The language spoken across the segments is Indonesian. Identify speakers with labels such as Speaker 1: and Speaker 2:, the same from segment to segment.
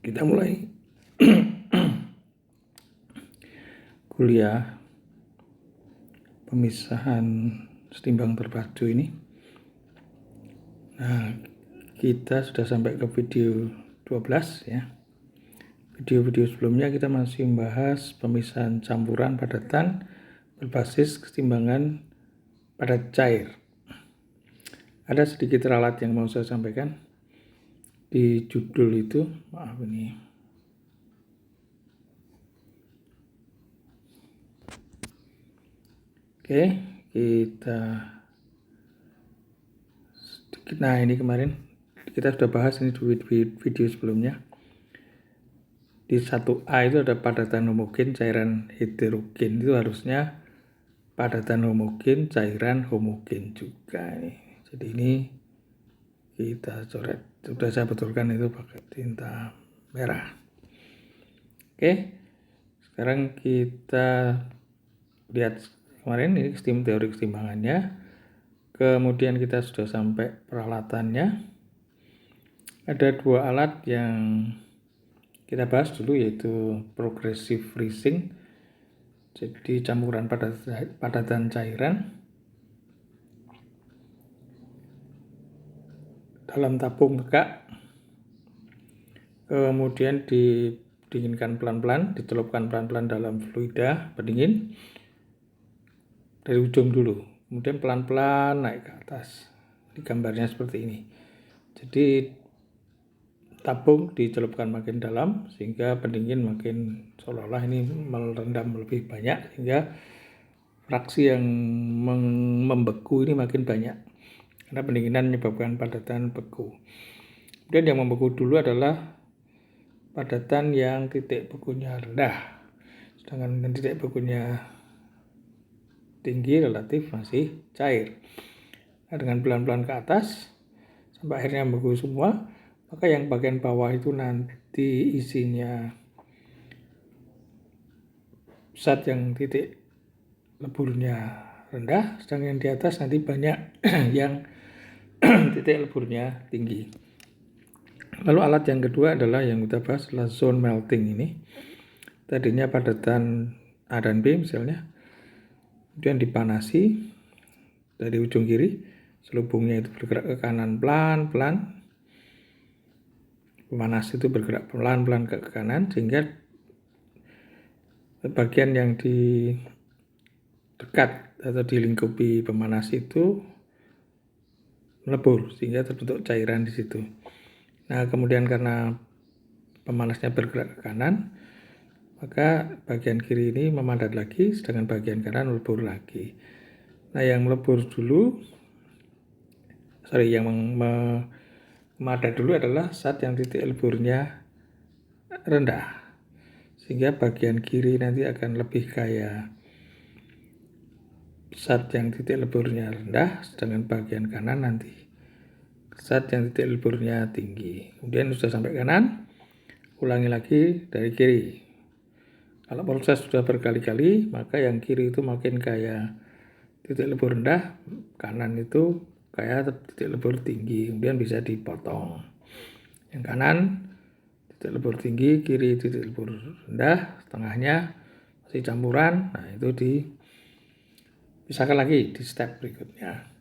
Speaker 1: Kita mulai kuliah pemisahan setimbang terpadu ini. Nah, kita sudah sampai ke video 12 ya. Video-video sebelumnya kita masih membahas pemisahan campuran padatan berbasis kesetimbangan padat cair. Ada sedikit ralat yang mau saya sampaikan di judul itu. Maaf ini. Oke, kita sedikit. Nah, ini kemarin kita sudah bahas ini di video sebelumnya. Di 1A itu ada padatan homogen, cairan heterogen. Itu harusnya padatan homogen, cairan homogen juga nih. Jadi ini kita coret. Sudah saya betulkan itu pakai tinta merah. Oke, sekarang kita lihat kemarin ini teori kesetimbangannya. Kemudian kita sudah sampai peralatannya. Ada dua alat yang kita bahas dulu, yaitu progressive freezing, jadi campuran padatan cairan dalam tabung tegak, kemudian didinginkan pelan-pelan, dicelupkan pelan-pelan dalam fluida pendingin dari ujung dulu, kemudian pelan-pelan naik ke atas. Di gambarnya seperti ini. Jadi tabung dicelupkan makin dalam sehingga pendingin makin seolah-olah ini merendam lebih banyak, sehingga fraksi yang membeku ini makin banyak karena pendinginan menyebabkan padatan beku. Kemudian yang membeku dulu adalah padatan yang titik bekunya rendah, sedangkan titik bekunya tinggi relatif masih cair. Nah, dengan pelan-pelan ke atas sampai akhirnya membeku semua, maka yang bagian bawah itu nanti isinya zat yang titik leburnya rendah, sedangkan yang di atas nanti banyak yang titik leburnya tinggi. Lalu alat yang kedua adalah yang kita bahas adalah zone melting ini. Tadinya padatan A dan B misalnya, kemudian dipanasi dari ujung kiri, selubungnya itu bergerak ke kanan pelan-pelan. Pemanas itu bergerak pelan-pelan ke kanan sehingga bagian yang di dekat atau dilingkupi pemanas itu melebur sehingga terbentuk cairan di situ. Nah, kemudian karena pemanasnya bergerak ke kanan, maka bagian kiri ini memadat lagi, sedangkan bagian kanan melebur lagi. Nah, yang melebur dulu, yang memadat dulu adalah zat yang titik leburnya rendah, sehingga bagian kiri nanti akan lebih kaya zat yang titik leburnya rendah, sedangkan bagian kanan nanti zat yang titik leburnya tinggi. Kemudian sudah sampai kanan, ulangi lagi dari kiri. Kalau proses sudah berkali-kali, maka yang kiri itu makin kaya titik lebur rendah, kanan itu kaya titik lebur tinggi, kemudian bisa dipotong. Yang kanan titik lebur tinggi, kiri titik lebur rendah, tengahnya masih campuran. Nah, itu dipisahkan lagi di step berikutnya.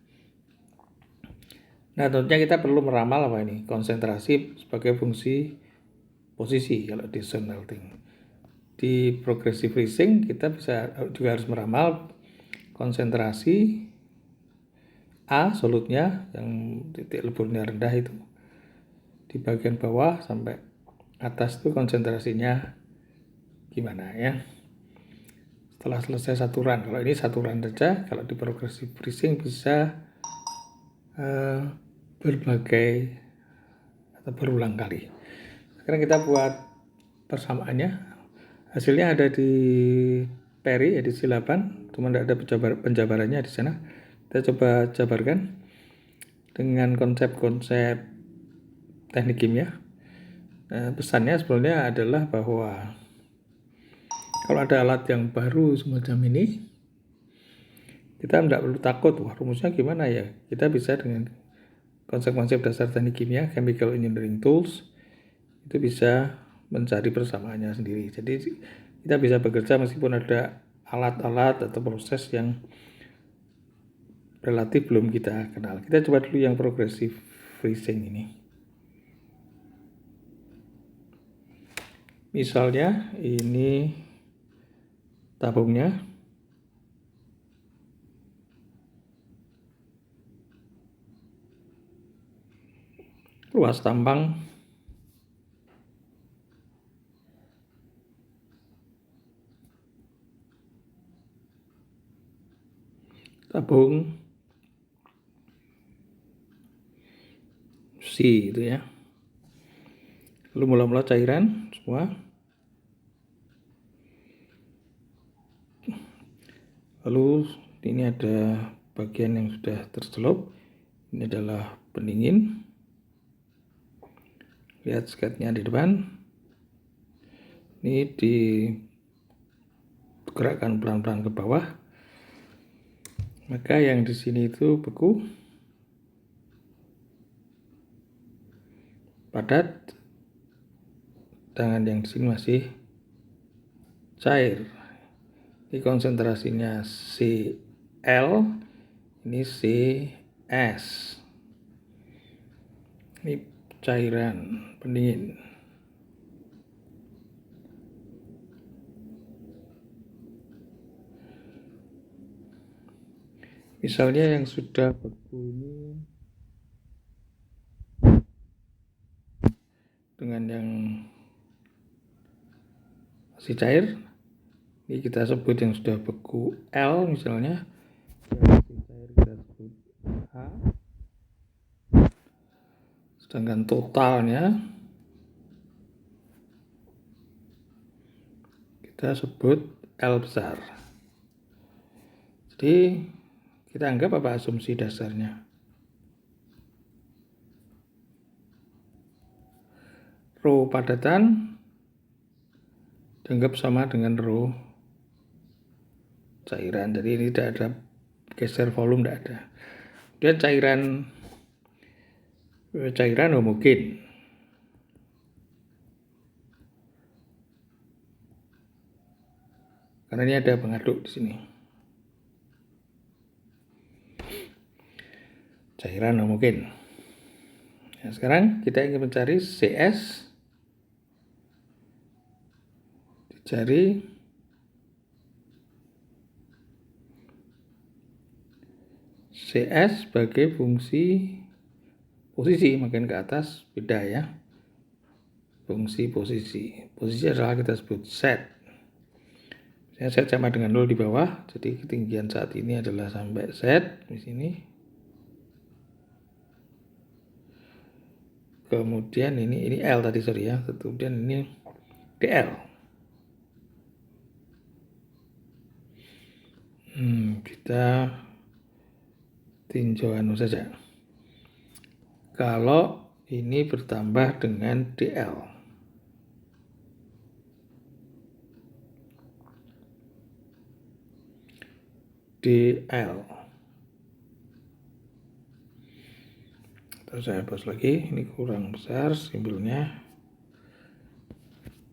Speaker 1: Nah, tentunya kita perlu meramal apa ini? Konsentrasi sebagai fungsi posisi kalau di zone melting. Di progressive freezing kita juga harus meramal konsentrasi A solutnya yang titik leburnya rendah itu di bagian bawah sampai atas itu konsentrasinya gimana ya. Setelah selesai saturan, kalau ini saturan saja, kalau di progressive freezing bisa berbagai atau berulang kali. Sekarang kita buat persamaannya. Hasilnya ada di Perry edisi 8, cuma tidak ada penjabarannya di sana. Kita coba jabarkan dengan konsep-konsep teknik kimia. Pesannya sebenarnya adalah bahwa kalau ada alat yang baru semacam ini, kita tidak perlu takut, wah rumusnya gimana ya. Kita bisa dengan konsep-konsep dasar teknik kimia, chemical engineering tools, itu bisa mencari persamaannya sendiri. Jadi kita bisa bekerja meskipun ada alat-alat atau proses yang relatif belum kita kenal. Kita coba dulu yang progressive freezing ini. Misalnya ini tabungnya. Luas tambang tabung C itu ya. Lalu mula-mula cairan semua. Lalu ini ada bagian yang sudah tercelup. Ini adalah pendingin. Lihat sketnya di depan. Ini digerakkan pelan-pelan ke bawah. Maka yang di sini itu beku, padat, sedangkan yang di sini masih cair. Ini konsentrasinya Cl, ini Cs. Ini cairan pendingin. Misalnya yang sudah beku ini dengan yang masih cair, ini kita sebut yang sudah beku L misalnya, yang masih cair kita sebut H, sedangkan totalnya kita sebut L besar. Jadi kita anggap apa asumsi dasarnya? Rho padatan dianggap sama dengan rho cairan. Jadi ini tidak ada geser volume, tidak ada. Kemudian cairan homogen. Karena ini ada pengaduk di sini. Cairan homogen. Nah, sekarang kita ingin mencari CS. Dicari CS sebagai fungsi posisi, makin ke atas beda ya. Fungsi posisi. Posisi adalah kita sebut set. Set sama dengan 0 di bawah, jadi ketinggian saat ini adalah sampai set di sini. Kemudian ini L tadi sorry ya, kemudian ini DL. Kita tinjau anu saja. Kalau ini bertambah dengan DL. DL. Terus saya hapus lagi, ini kurang besar simbolnya.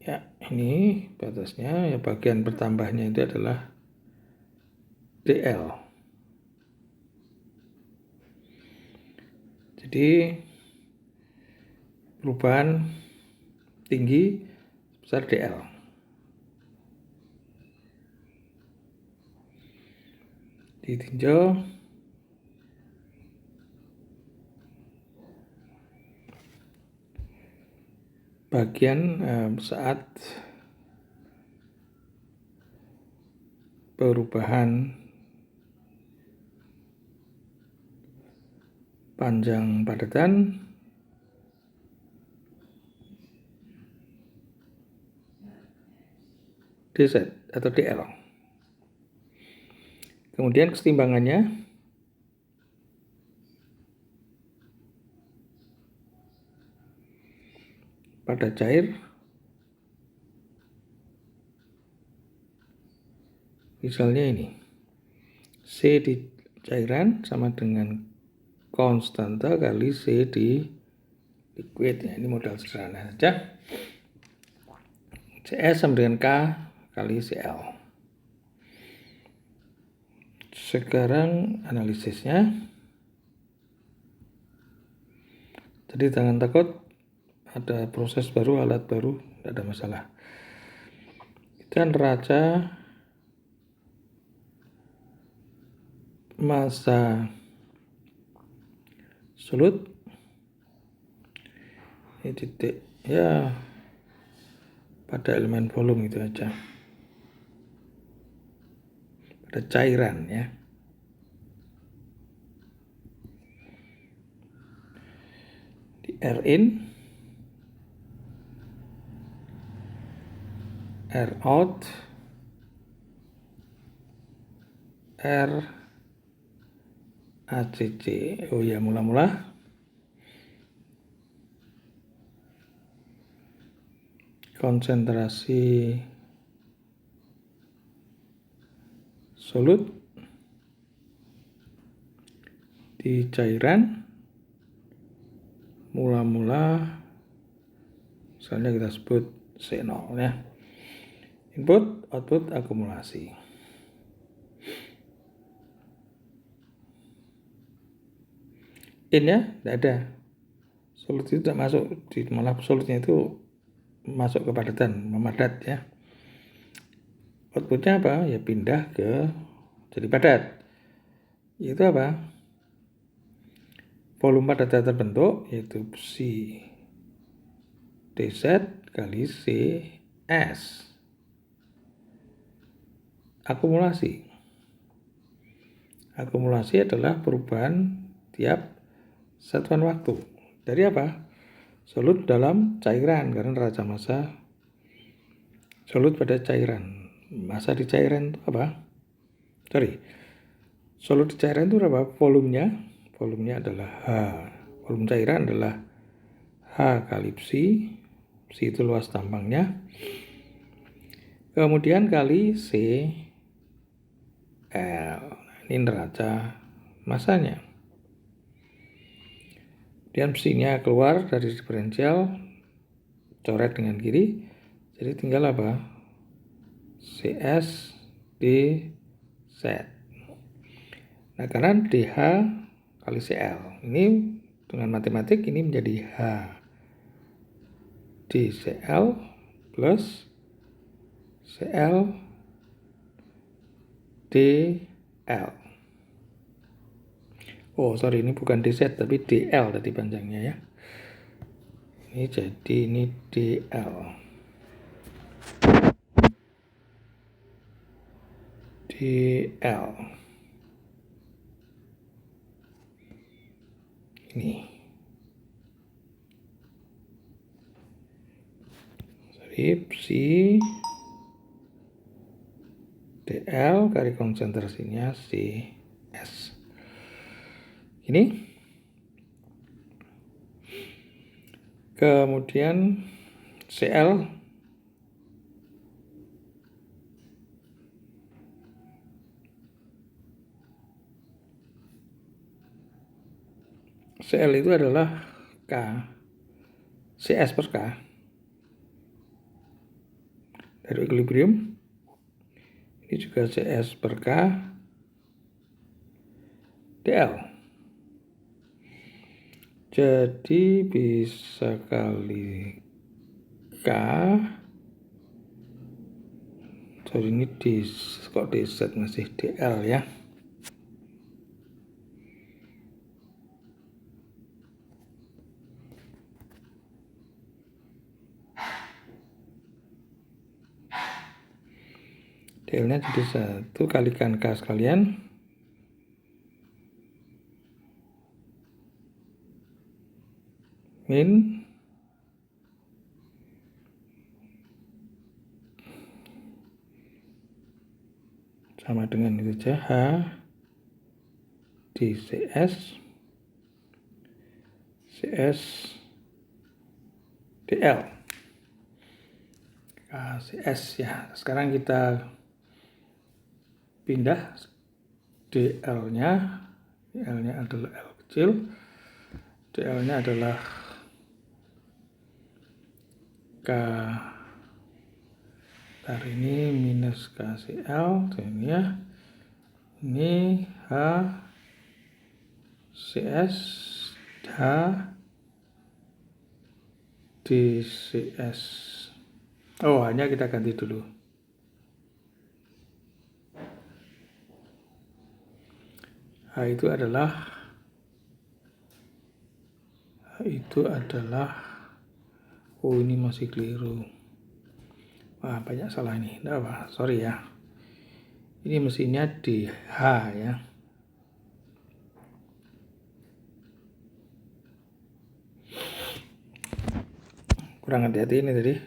Speaker 1: Ya, ini batasnya, ya bagian bertambahnya itu adalah DL. Jadi perubahan tinggi sebesar DL. Ditinjau. Bagian saat perubahan panjang padatan DZ atau DL. Kemudian kesetimbangannya pada cair misalnya ini C di cairan sama dengan konstanta kali C di liquid ya. Ini modal sederhana saja. CS sama dengan K kali CL. Sekarang analisisnya. Jadi jangan takut, ada proses baru, alat baru, tidak ada masalah. Dan neraca massa solut ini titik ya pada elemen volume itu aja, pada cairan ya. Di R in, R out, R ACC. Oh ya, mula-mula konsentrasi solut di cairan mula-mula, misalnya kita sebut C0 ya. Input, output, akumulasi. In ya, tidak ada. Solut itu tidak masuk, malah solutnya itu masuk ke padatan, memadat ya. Outputnya apa? Ya pindah ke jadi padat. Itu apa? Volume padat terbentuk yaitu psi dz kali cs. Akumulasi. Akumulasi adalah perubahan tiap satuan waktu. Dari apa? Solut dalam cairan, karena neraca massa solut pada cairan. Massa di cairan itu apa? Solut di cairan itu apa? Volumenya. Volumenya adalah H. Volume cairan adalah H kali psi. Psi itu luas tampangnya. Kemudian kali CL. Ini neraca massanya. Kemudian psinya keluar dari diferensial, coret dengan kiri. Jadi tinggal apa? CS dz. Nah, karena DH kali CL. Ini dengan matematik ini menjadi H dCl plus CL dL. Oh, sorry, ini bukan dz tapi dl tadi panjangnya ya. Ini jadi ini dl. dl. Ini. Sorry, psi dl kali konsentrasinya CS. Ini. Kemudian CL itu adalah K CS per K dari equilibrium. Ini juga CS per K DL. Jadi bisa kali K. Sorry, ini kok DZ masih DL ya. DL-nya jadi 1 kalikan K sekalian. Min sama dengan itu saja H di CS DL. CS ya. Sekarang kita pindah DL-nya. DL-nya adalah L kecil. DL-nya adalah K Bentar, ini minus KCl, ini ya. Ini H CS H DCS. Oh, hanya kita ganti dulu. H itu adalah oh, ini masih keliru. Wah, banyak salah ini. Nggak apa, sorry ya. Ini mesinnya DH ya. Kurang hati-hati ini tadi.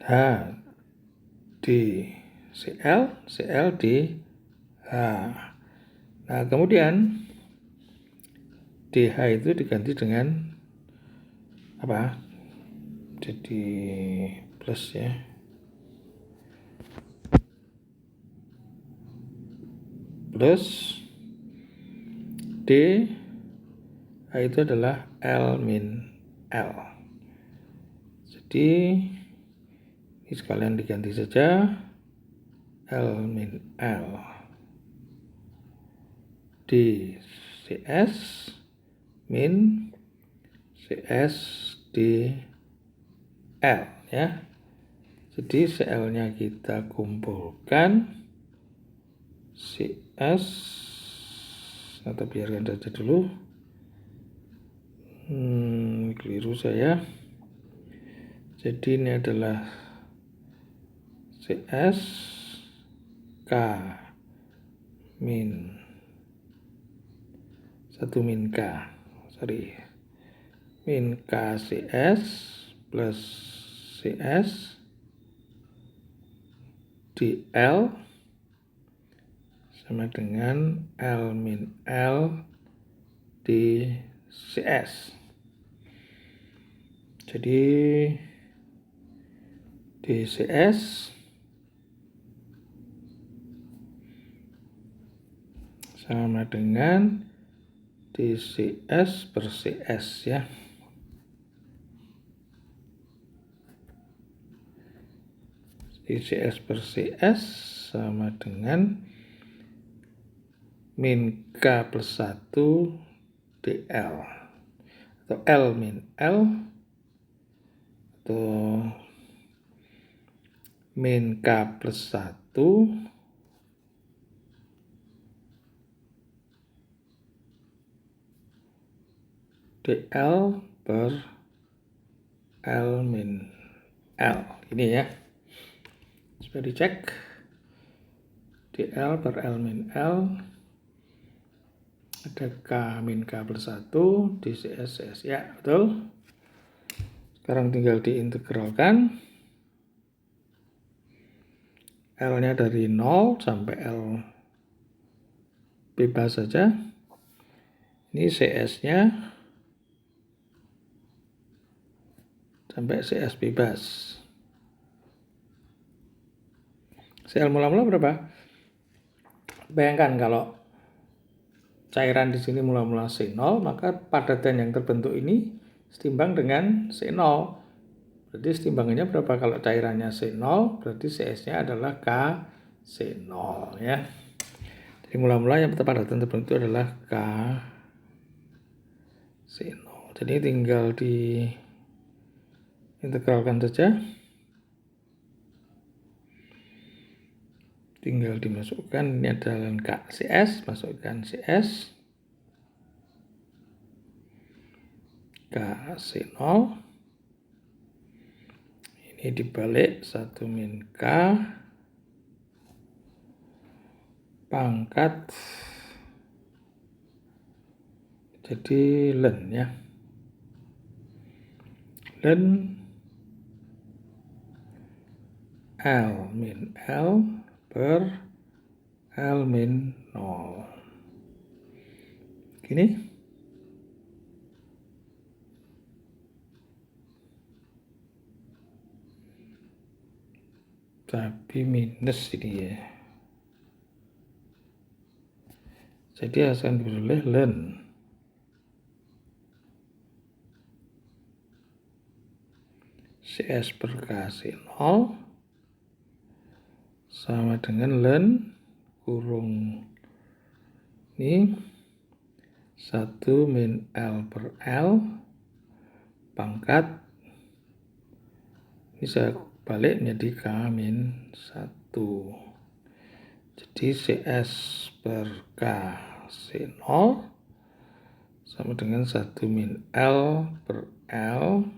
Speaker 1: H D CL D H. Nah, kemudian DH itu diganti dengan apa? Jadi plus ya. Plus D H itu adalah L min L. Jadi ini sekalian diganti saja L min L D CS min CS D L ya. Jadi CL-nya kita kumpulkan CS atau biarkan saja dulu. Keliru saya. Jadi ini adalah CS K min 1 min K, sorry, min KCS plus CS DL sama dengan L min L DCS. Jadi DCS sama dengan DCS per CS ya. DCS per CS sama dengan min K plus 1 DL atau L min L atau min K plus 1 DL per L min L. Ini ya. Sudah dicek. DL per L min L. Ada K min K plus 1 DCS CS. Ya, betul. Sekarang tinggal diintegralkan. L-nya dari 0 sampai L bebas saja. Ini CS-nya sampai CS bebas. CL mula-mula berapa? Bayangkan kalau cairan di sini mula-mula C0, maka padatan yang terbentuk ini setimbang dengan C0. Berarti setimbangannya berapa? Kalau cairannya C0, berarti CS-nya adalah KC0 ya. Jadi mula-mula yang padatan terbentuk adalah KC0. Jadi tinggal diintegralkan saja. Tinggal dimasukkan, ini adalah KCS, masukkan CS KC0, ini dibalik 1 min K pangkat jadi ln ya, ln L min L per L min 0. Gini. Tapi minus ini ya. Jadi akan diperoleh ln CS per KC0 sama dengan len kurung ini 1 min L per L pangkat ini saya balik menjadi K min 1. Jadi CS per K C0 sama dengan 1 min L per L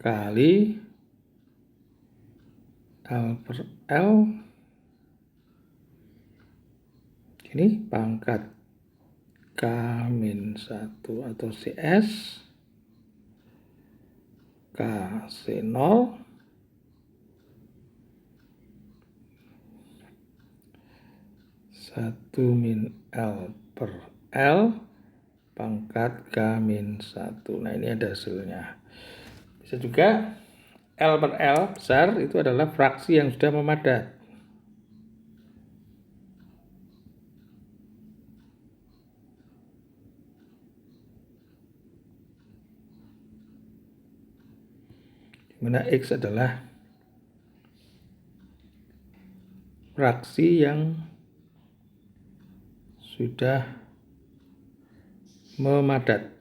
Speaker 1: kali L per L ini pangkat K min 1 atau CS K C0 1 min L per L pangkat K min 1. Nah ini ada hasilnya. Bisa juga L per L besar itu adalah fraksi yang sudah memadat. Dimana X adalah fraksi yang sudah memadat.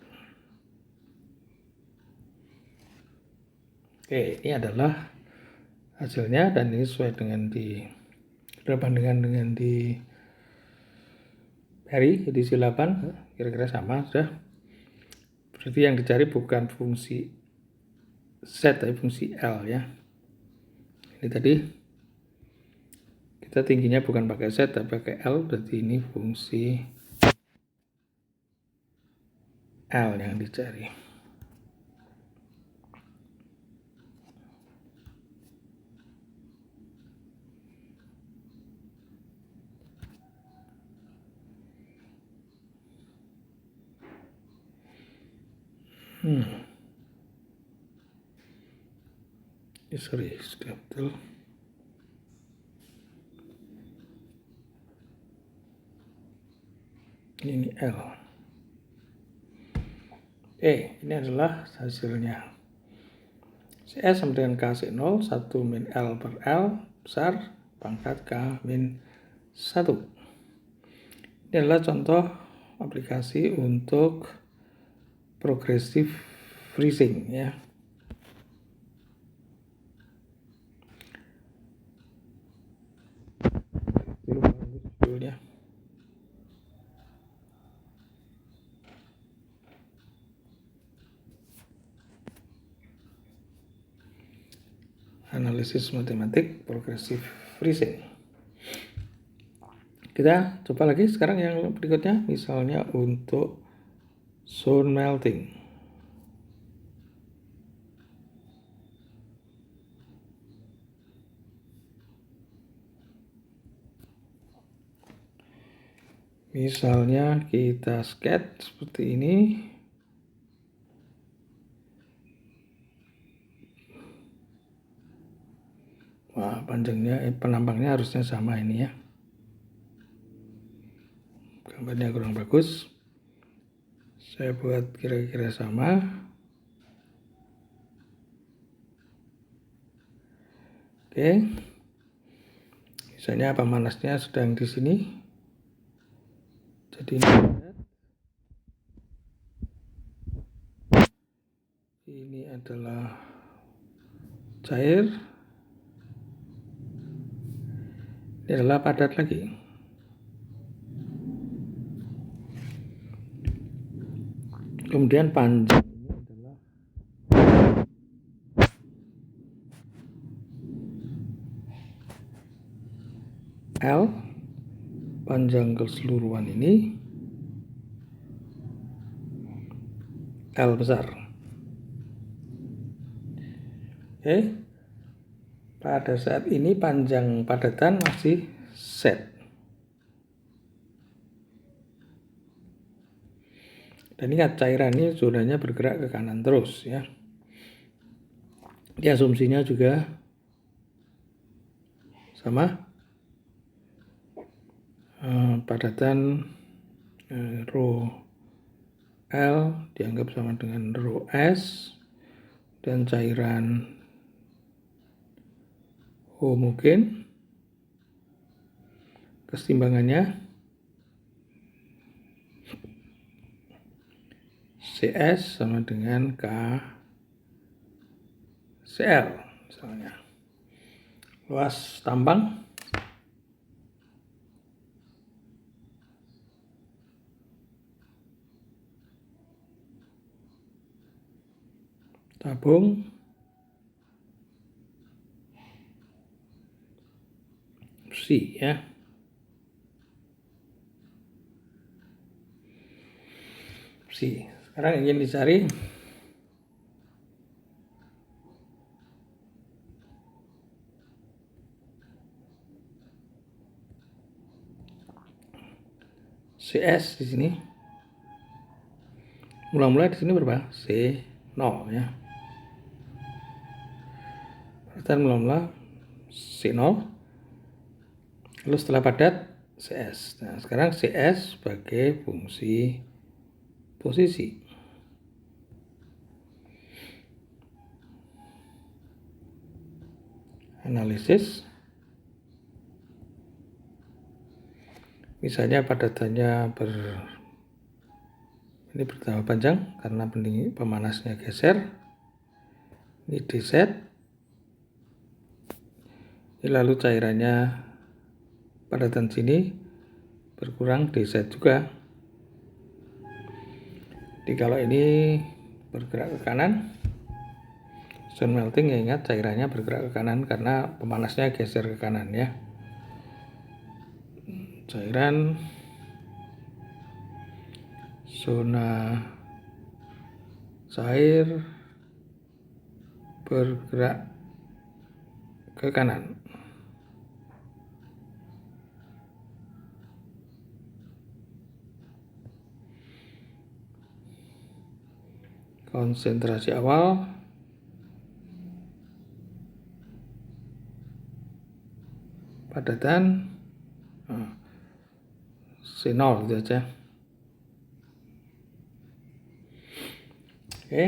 Speaker 1: Oke, ini adalah hasilnya dan ini sesuai dengan perbandingan dengan di Perry edisi 8 kira-kira sama sudah. Berarti yang dicari bukan fungsi Z tapi fungsi L ya. Ini tadi kita tingginya bukan pakai Z tapi pakai L, berarti ini fungsi L yang dicari. Sorry, sudah betul. Ini L. Ini adalah hasilnya. CS sama dengan KC0, 1 min L per L besar pangkat K min 1. Ini adalah contoh aplikasi untuk progressive freezing ya. Judulnya. Analisis matematik progressive freezing. Kita coba lagi sekarang yang berikutnya, misalnya untuk zone melting. Misalnya kita sketch seperti ini. Wah, panjangnya, penampangnya harusnya sama ini ya. Gambarnya kurang bagus. Saya buat kira-kira sama. Oke. Misalnya pemanasnya sedang di sini. Jadi ini adalah cair. Ini adalah padat lagi. Kemudian panjang ini adalah L, panjang keseluruhan ini L besar. Oke. Pada saat ini panjang padatan masih Z. Dan ini cairan ini zonanya bergerak ke kanan terus ya. Ini asumsinya juga sama. Padatan rho L dianggap sama dengan rho S dan cairan homogen, keseimbangannya CS sama dengan KCl misalnya. Luas tambang tabung besi ya. Besi. Sekarang ingin dicari CS di sini. Mula-mula di sini berapa? C0 ya. Dan mula-mula C0. Lalu setelah padat CS. Nah, sekarang CS sebagai fungsi posisi. Analisis. Misalnya padatannya ini bertambah panjang karena pemanasnya geser. Ini dz. Lalu cairannya padatan sini berkurang dz juga. Jadi kalau ini bergerak ke kanan, zone melting ya, ingat cairannya bergerak ke kanan karena pemanasnya geser ke kanan ya. Cairan zona cair bergerak ke kanan. Konsentrasi awal padatan C0 itu aja. Oke.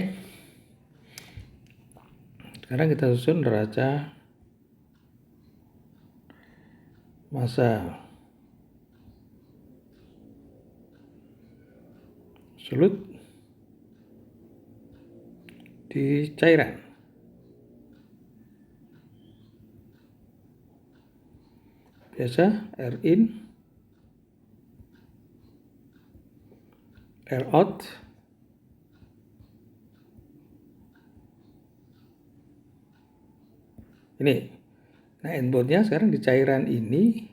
Speaker 1: Sekarang kita susun neraca massa solut di cairan. Biasa R in, R out, ini. Nah, inputnya sekarang di cairan ini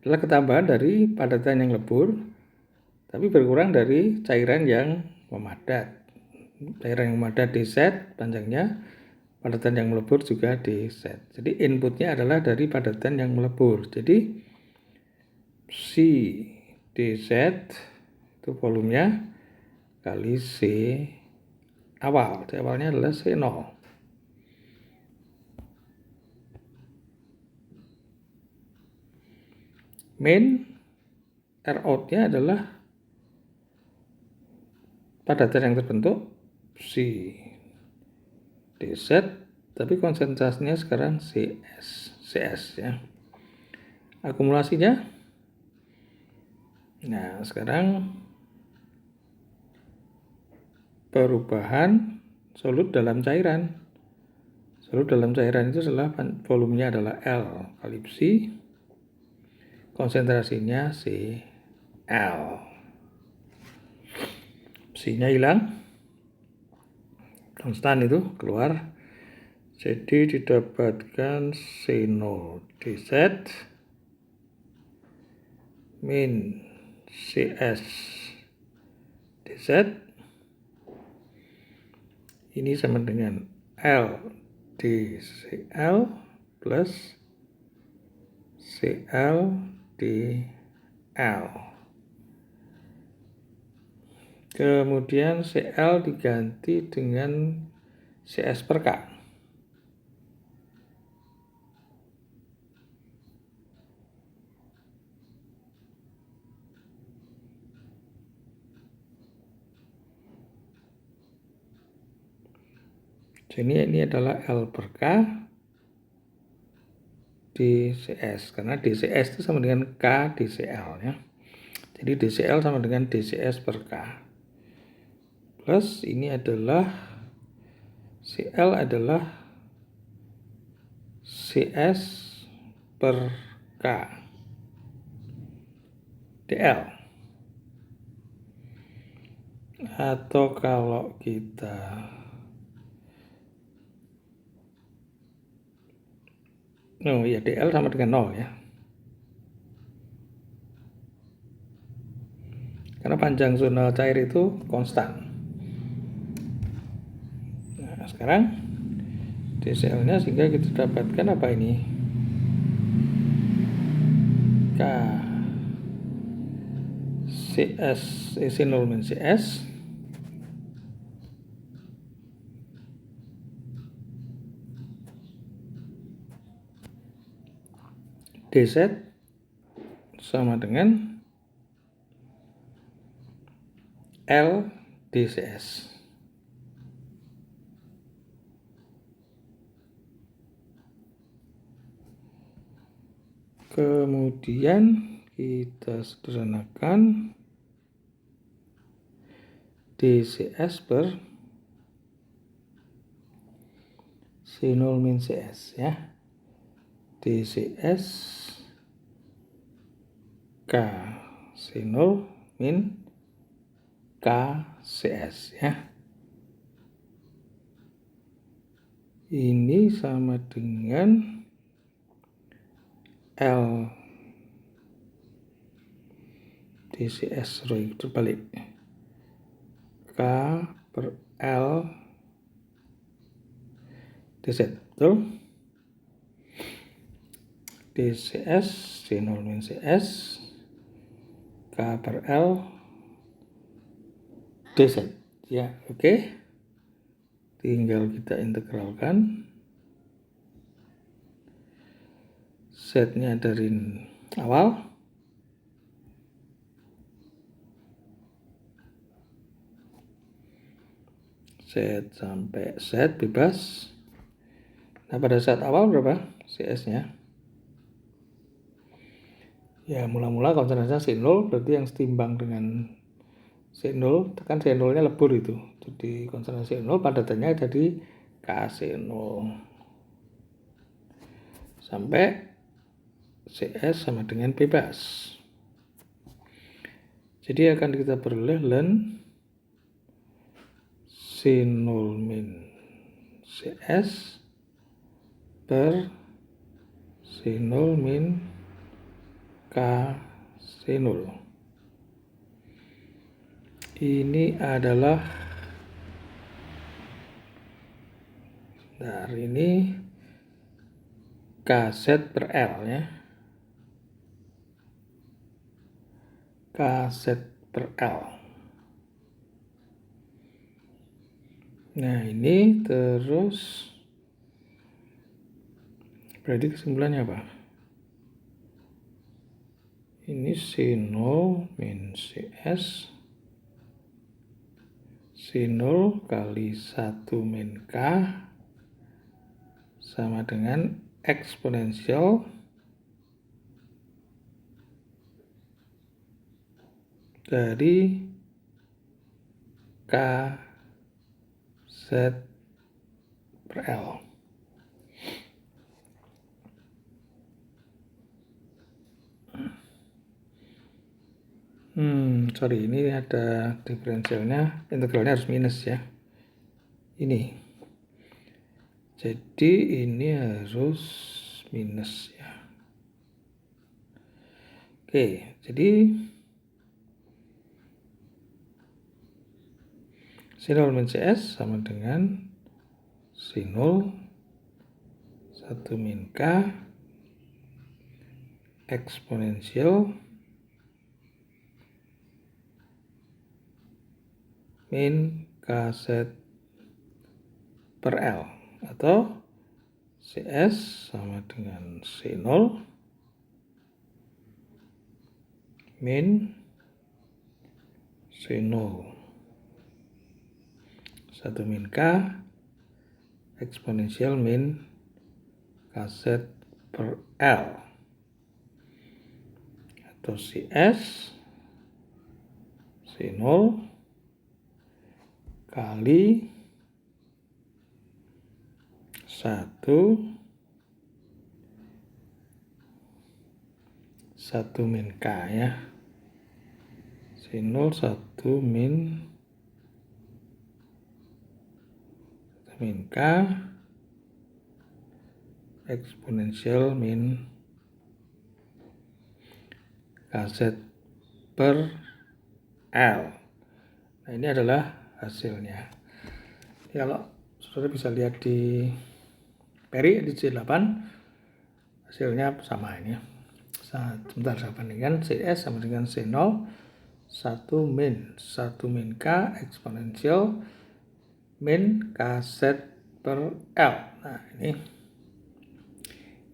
Speaker 1: adalah ketambahan dari padatan yang lebur, tapi berkurang dari cairan yang memadat. Cairan yang memadat di set panjangnya, padatan yang melebur juga di set. Jadi inputnya adalah dari padatan yang melebur. Jadi C dz itu volumenya kali C awal. C awalnya adalah C0. Main R out-nya adalah padatan yang terbentuk C dz, tapi konsentrasinya sekarang CS ya. Akumulasinya, nah sekarang perubahan solut dalam cairan. Solut dalam cairan itu adalah volumenya adalah L kali psi, konsentrasinya Cl. Psinya hilang, konstan itu keluar, jadi didapatkan C0 dz min CS dz ini sama dengan L dCl plus Cl dL. Kemudian Cl diganti dengan CS per K. Jadi ini adalah L per K DCS, karena DCS itu sama dengan K DCL ya. Jadi DCL sama dengan DCS per K. Plus ini adalah CL adalah CS per K DL. Atau kalau kita DL sama dengan 0 ya. Karena panjang zona cair itu konstan. Nah, sekarang DCL-nya sehingga kita dapatkan apa ini? K CS C0 min CS DZ sama dengan L DCS. Kemudian kita sederhanakan DCS per C0 min CS ya. DCS K C0 min KCS ya. Ini sama dengan L DCS terbalik. K per L DZ, betul? DCS C0 min CS K per L DZ ya, oke. Tinggal kita integralkan. Z-nya dari awal. Z sampai Z bebas. Nah, pada saat awal berapa CS-nya? Ya, mula-mula konsentrasinya C0, berarti yang setimbang dengan C0, kan C0-nya lebur itu. Jadi konsentrasi C0 padatannya jadi KC0. Sampai CS sama dengan bebas. Jadi akan kita peroleh ln C0 min CS per C0 min KC0. Ini adalah ini KZ per L ya. KZ per L. Nah, ini terus berarti kesimpulannya apa? Ini C0 min CS C0 kali 1 min K sama dengan eksponensial dari K Z per L. Sorry, ini ada diferensialnya, integralnya harus minus ya. Ini. Jadi ini harus minus ya. Oke, jadi C0 min CS sama dengan C0 1 min K eksponensial min KZ per L, atau CS sama dengan C0 min C0 1 min K eksponensial min KZ per L atau CS C0 kali 1 min K ya. C0 1 min K eksponensial min KZ per L. Nah, ini adalah hasilnya. Kalau saudara bisa lihat di Peri di C8 hasilnya sama ini. Sebentar saya bandingkan CS sama dengan C0 1 min K eksponensial min KZ per L. Nah, ini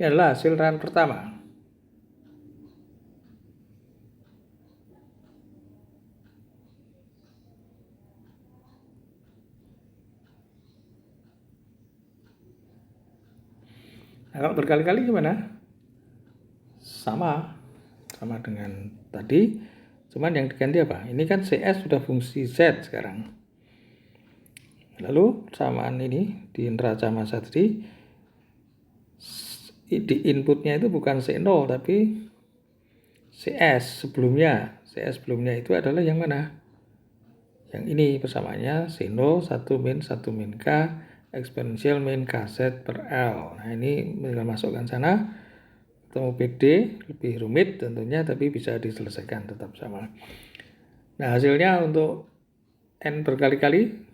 Speaker 1: adalah hasil run pertama. Nah, kalau berkali-kali gimana? Sama dengan tadi, cuman yang diganti apa? Ini kan CS sudah fungsi Z sekarang. Lalu samaan ini di neraca massa tadi, di inputnya itu bukan C0 tapi CS sebelumnya. CS sebelumnya itu adalah yang mana? Yang ini persamaannya C0 1 min K eksponensial min KZ per L. Nah, ini tinggal masukkan sana, ketemu PD, lebih rumit tentunya, tapi bisa diselesaikan tetap sama. Nah, hasilnya untuk N berkali-kali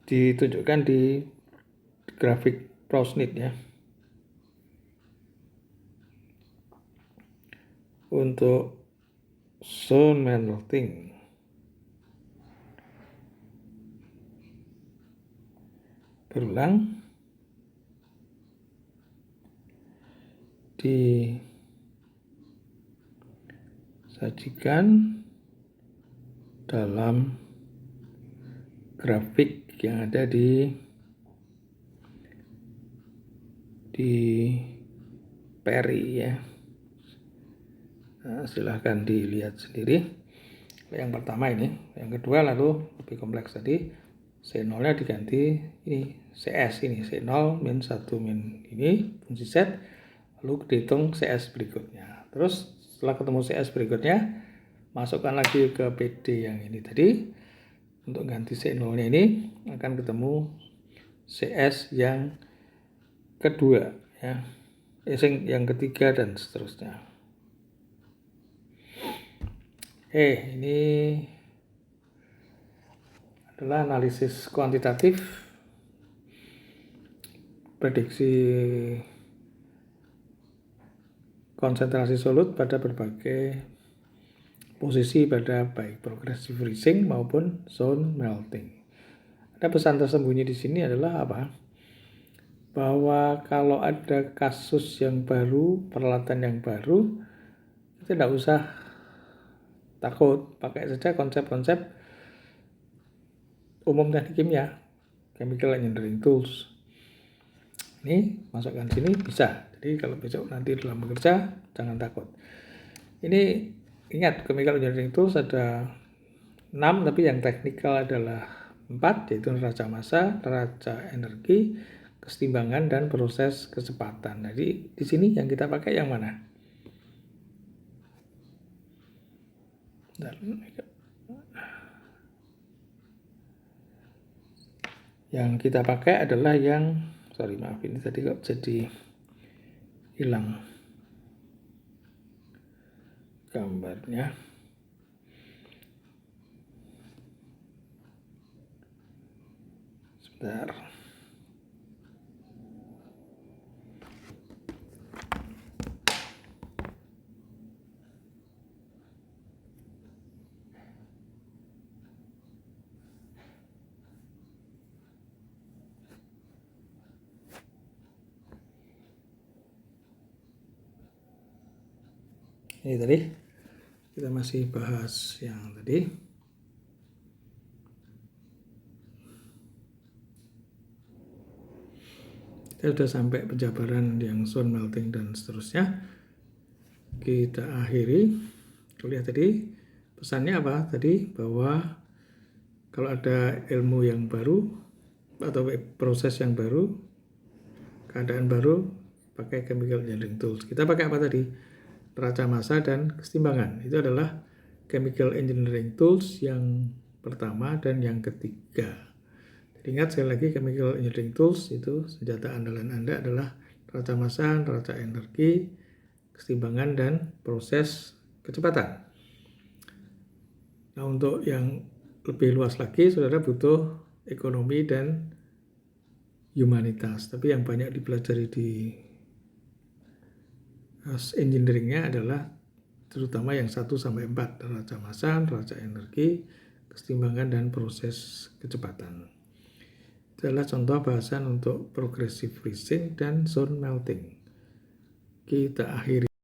Speaker 1: ditunjukkan di grafik Prousnit ya. Untuk zone melting berulang disajikan dalam grafik yang ada di Peri ya. Nah, silahkan dilihat sendiri. Yang pertama ini, yang kedua lalu lebih kompleks tadi, C0-nya diganti ini CS ini C0 min 1 min ini fungsi Z, lalu dihitung CS berikutnya. Terus setelah ketemu CS berikutnya, masukkan lagi ke PD yang ini tadi. Untuk ganti C0-nya ini akan ketemu CS yang kedua ya. Yang ketiga dan seterusnya. Ini adalah analisis kuantitatif prediksi konsentrasi solut pada berbagai posisi pada baik progressive freezing maupun zone melting. Ada pesan tersembunyi di sini adalah apa? Bahwa kalau ada kasus yang baru, peralatan yang baru, kita tidak usah takut, pakai saja konsep-konsep umum teknik kimia, chemical engineering tools. Ini masukkan sini bisa. Jadi kalau besok nanti dalam bekerja jangan takut. Ini ingat, chemical engineering tools ada 6, tapi yang teknikal adalah 4, yaitu neraca massa, neraca energi, kesetimbangan, dan proses kecepatan. Jadi di sini yang kita pakai yang mana? Yang kita pakai adalah yang, maaf ini tadi kok jadi hilang gambarnya. Sebentar. Ini tadi kita masih bahas yang tadi. Kita Saya sudah sampai penjabaran yang zone melting dan seterusnya. Kita akhiri. Lihat tadi pesannya apa? Tadi bahwa kalau ada ilmu yang baru atau proses yang baru, keadaan baru, pakai chemical engineering tools. Kita pakai apa tadi? Neraca massa dan kesetimbangan. Itu adalah chemical engineering tools yang pertama dan yang ketiga. Ingat sekali lagi, chemical engineering tools itu senjata andalan Anda adalah neraca massa, neraca energi, kesetimbangan, dan proses kecepatan. Nah, untuk yang lebih luas lagi, saudara butuh ekonomi dan humanitas. Tapi yang banyak dipelajari di engineeringnya adalah terutama yang 1-4, neraca massa, neraca energi, kesetimbangan, dan proses kecepatan. Itu adalah contoh bahasan untuk progressive freezing dan zone melting. Kita akhiri.